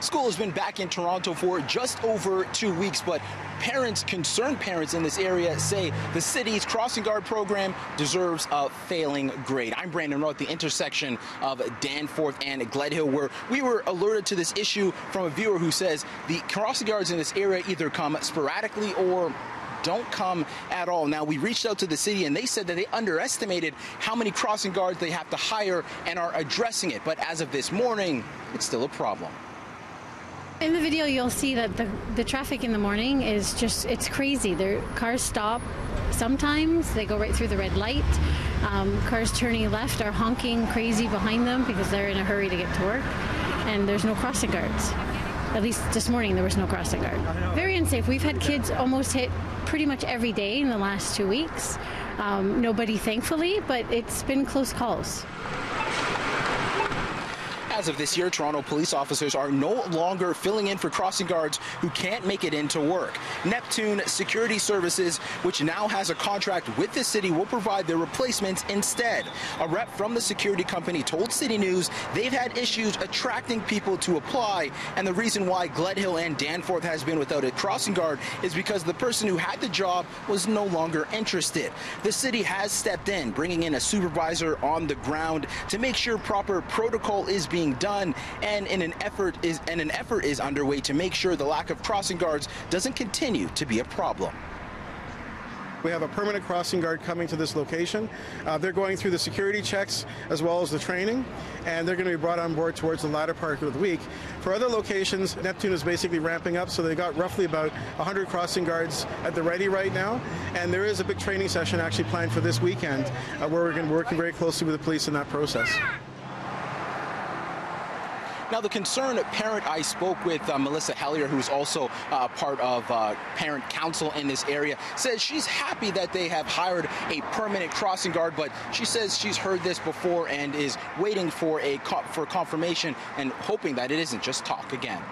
School has been back in Toronto for just over 2 weeks, but concerned parents in this area say the city's crossing guard program deserves a failing grade. I'm Brandon Rowe at the intersection of Danforth and Gledhill, where we were alerted to this issue from a viewer who says the crossing guards in this area either come sporadically or don't come at all. Now, we reached out to the city and they said that they underestimated how many crossing guards they have to hire and are addressing it. But as of this morning, it's still a problem. In the video, you'll see that the traffic in the morning is just, it's crazy. Their cars stop. Sometimes they go right through the red light. Cars turning left are honking crazy behind them because they're in a hurry to get to work. And there's no crossing guards. At least this morning, there was no crossing guard. Very unsafe. We've had kids almost hit pretty much every day in the last 2 weeks. Nobody, thankfully, but it's been close calls. As of this year, Toronto police officers are no longer filling in for crossing guards who can't make it into work. Neptune Security Services, which now has a contract with the city, will provide their replacements instead. A rep from the security company told CityNews they've had issues attracting people to apply, and the reason why Gledhill and Danforth has been without a crossing guard is because the person who had the job was no longer interested. The city has stepped in, bringing in a supervisor on the ground to make sure proper protocol is being done, and an effort is underway to make sure the lack of crossing guards doesn't continue to be a problem. We have a permanent crossing guard coming to this location. They're going through the security checks as well as the training, and they're going to be brought on board towards the latter part of the week. For other locations, Neptune is basically ramping up, so they've got roughly about 100 crossing guards at the ready right now, and there is a big training session actually planned for this weekend where we're going to be working very closely with the police in that process. Now, the concerned parent I spoke with, Melissa Hellier, who's also part of parent council in this area, says she's happy that they have hired a permanent crossing guard, but she says she's heard this before and is waiting for confirmation and hoping that it isn't just talk again.